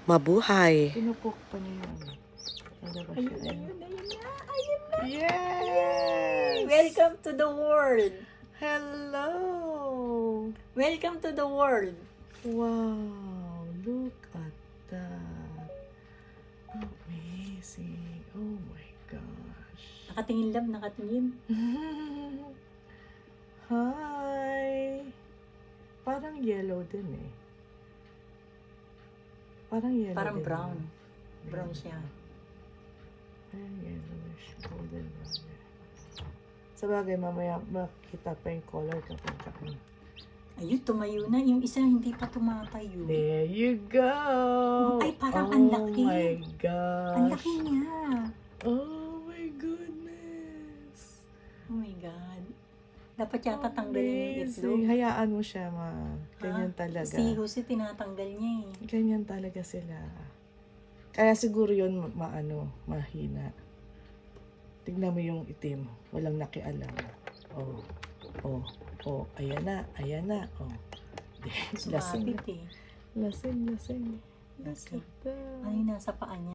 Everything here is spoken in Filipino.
Mabuhay. Pinupok pa niya yun. Ano ba siya? Ayun na. Yes! Welcome to the world. Hello! Welcome to the world. Wow! Look at that. Amazing. Oh my gosh. Nakatingin lang, nakatingin. Hi! Parang yellow din eh. Parang yellow Parang din. brown. Brown siya. Parang yellowish. Golden brown. Sa bagay, mamaya makita pa yung color kapag ano. Ayun, tumayo na. Yung isa hindi pa tumatayo. There you go! Ay, parang ang laki. Oh my gosh! Ang laki niya. Oh my goodness! Oh my God. Dapat yata tanggalin yung itlog. Amazing. Hayaan mo siya, ma. Ganyan talaga. Si Jose, tinatanggal niya eh. Ganyan talaga sila. Kaya siguro yun mahina. Tignan mo yung itim. Walang nakialam. Oh. Oh. Oh. Ayan na. Ayan na. Oh. Lasing. Sumabit eh. Lasing. Lasing. Lasing. Look at that. Ay, nasa paa niya.